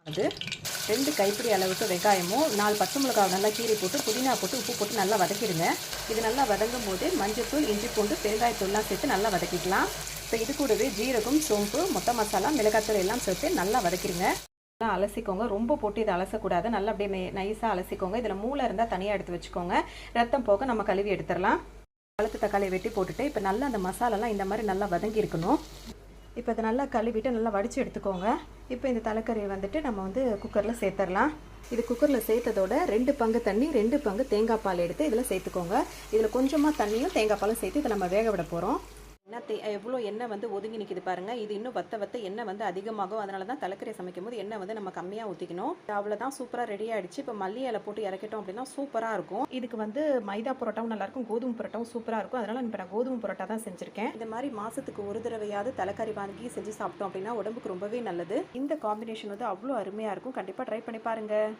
அது 2 கைப்பிடி அளவுக்கு வெங்காயமும் 4 பச்சை மிளகாய் நல்லா கீறி போட்டு புதினா போட்டு உப்பு போட்டு நல்லா வதக்கிடுங்க. இது நல்லா வதங்கும் போது மஞ்சள்தூள், இஞ்சி பூண்டு, பெருங்காயத்தூள்லாம் சேர்த்து நல்லா வதக்கிக்கலாம். இப்போ இது கூடவே ஜீரகம், சோம்பு, மொத்த மசாலா, மிளகாத்தூள் எல்லாம் சேர்த்து நல்லா வதக்கிடுங்க. நல்லா அலசிக்கோங்க. ரொம்ப போட்டு இதை அலசக்கூடாது. நல்லா அப்படியே நைஸாக அலசிக்கோங்க. இதில் மூளை இருந்தால் தனியாக எடுத்து வச்சுக்கோங்க. ரத்தம் போக நம்ம கழுவி எடுத்துடலாம். பழுத்து தக்காளியை வெட்டி போட்டுட்டு இப்போ நல்லா அந்த மசாலாலாம் இந்த மாதிரி நல்லா வதங்கி இருக்கணும். இப்போ இதை நல்லா கழுவிட்டு நல்லா வடித்து எடுத்துக்கோங்க. இப்போ இந்த தலைக்கறியை வந்துட்டு நம்ம குக்கரில் சேர்த்துடலாம். இது குக்கரில் சேர்த்ததோட 2 பங்கு தண்ணி 2 பங்கு தேங்காய் பால் எடுத்து இதில் சேர்த்துக்கோங்க. இதில் கொஞ்சமாக தண்ணியும் தேங்காய் பாலும் சேர்த்து இதை நம்ம வேக விட போகிறோம். எவ்வளோ எண்ணெய் ஒதுங்கி நிற்கிது பாருங்கள். இது இன்னும் வத்த எண்ணெய் அதிகமாகும். அதனால தான் தலைக்கறி சமைக்கும் போது எண்ணெய் நம்ம கம்மியாக ஊற்றிக்கணும். அவ்வளோதான், சூப்பராக ரெடி ஆகிடுச்சு. இப்போ மல்லி இலை போட்டு இறக்கிட்டோம் அப்படின்னா சூப்பராக இருக்கும். இதுக்கு மைதா பரோட்டாவும் நல்லாயிருக்கும், கோதுமை பரோட்டாவும் சூப்பராக இருக்கும். அதனால் இப்போ நான் கோதுமை பரோட்டா தான் செஞ்சுருக்கேன். இந்த மாதிரி மாதத்துக்கு ஒரு தடவையாவது தலைக்கறி வாங்கி செஞ்சு சாப்பிட்டோம் அப்படின்னா உடம்புக்கு ரொம்பவே நல்லது. இந்த காம்பினேஷன் அவ்வளோ அருமையாக இருக்கும். கண்டிப்பாக ட்ரை பண்ணி பாருங்கள்.